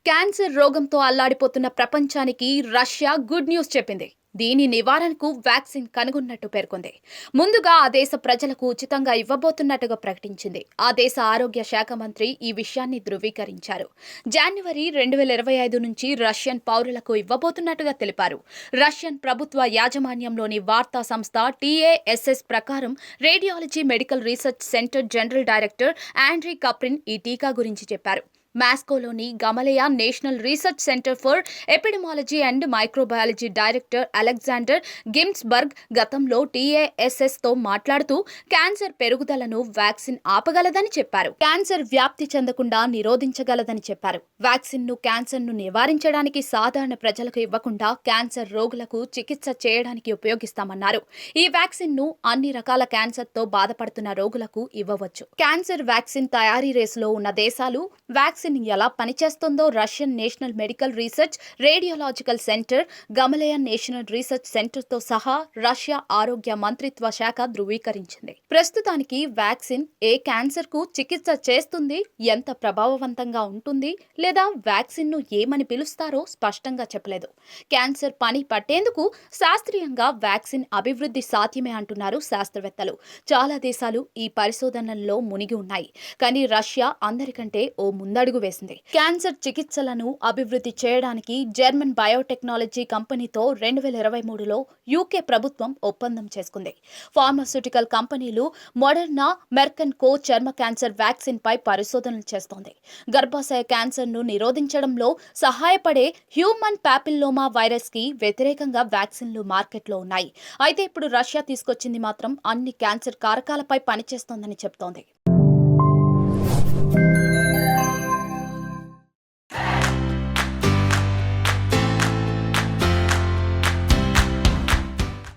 Cancer రోగంతో అల్లాడిపోతున్న ప్రపంచానికి Russia good news చెప్పింది. దీని నివారణకు వ్యాక్సిన్ కనుగొన్నట్టు పేర్కొంది. ముందుగా ఆ దేశ ప్రజలకు ఉచితంగా ఇవ్వబోతున్నట్టుగా ప్రకటించింది. ఆ దేశ ఆరోగ్య శాఖ మంత్రి ఈ విషయాన్ని ధృవీకరించారు. జనవరి 2025 నుంచి రష్యన్ పౌరులకు ఇవ్వబోతున్నట్టుగా తెలిపారు. రష్యన్ ప్రభుత్వ యాజమాన్యంలోని వార్తా సంస్థ TASS ప్రకారం radiology medical research centre general director Andrey Kaprin ఈ టీకా గురించి చెప్పారు. మాస్కోలోని Gamaleya national research centre for epidemiology and microbiology director Alexander Gintsburg గతంలో TASSతో మాట్లాడుతూ క్యాన్సర్ పెరుగుదలను వ్యాక్సిన్ ఆపగలదని చెప్పారు. క్యాన్సర్ వ్యాప్తి చెందకుండా నిరోధించగలదని చెప్పారు. వ్యాక్సిన్ను క్యాన్సర్ను నివారించడానికి సాధారణ ప్రజలకు ఇవ్వకుండా క్యాన్సర్ రోగులకు చికిత్స చేయడానికి ఉపయోగిస్తామన్నారు. ఈ వ్యాక్సిన్ను అన్ని రకాల క్యాన్సర్తో బాధపడుతున్న రోగులకు ఇవ్వవచ్చు. క్యాన్సర్ వ్యాక్సిన్ తయారీ రేసులో ఉన్న దేశాలు వ్యాక్సిన్ ఎలా పనిచేస్తుందో Russian national medical research radiological centre, Gamaleya national research సెంటర్తో సహా రష్యా ఆరోగ్య మంత్రిత్వ శాఖ ధృవీకరించింది. ప్రస్తుతానికి వ్యాక్సిన్ ఏ క్యాన్సర్కు చికిత్స చేస్తుంది, ఎంత ప్రభావవంతంగా ఉంటుంది లేదా వ్యాక్సిన్ను ఏమని పిలుస్తారో స్పష్టంగా చెప్పలేదు. క్యాన్సర్ పని పట్టేందుకు శాస్త్రీయంగా వ్యాక్సిన్ అభివృద్ధి సాధ్యమే అంటున్నారు శాస్త్రవేత్తలు. చాలా దేశాలు ఈ పరిశోధనల్లో మునిగి ఉన్నాయి. కానీ రష్యా అందరికంటే ఓ ముందడుగు వేసింది. క్యాన్సర్ చికిత్సలను అభివృద్ధి చేయడానికి జర్మన్ బయోటెక్నాలజీ కంపెనీతో 2023లో UK ప్రభుత్వం ఒప్పందం చేసుకుంది. ఫార్మాస్యూటికల్ కంపెనీలు మోడర్నా, మెర్క్ అండ్ కో చర్మ క్యాన్సర్ వ్యాక్సిన్ పై పరిశోధనలు చేస్తోంది. గర్భాశయ క్యాన్సర్ను నిరోధించడంలో సహాయపడే హ్యూమన్ పాపిల్లోమా వైరస్ కి వ్యతిరేకంగా వ్యాక్సిన్లు మార్కెట్లో ఉన్నాయి. అయితే ఇప్పుడు రష్యా తీసుకొచ్చింది మాత్రం అన్ని క్యాన్సర్ కారకాలపై పనిచేస్తోందని చెప్తోంది.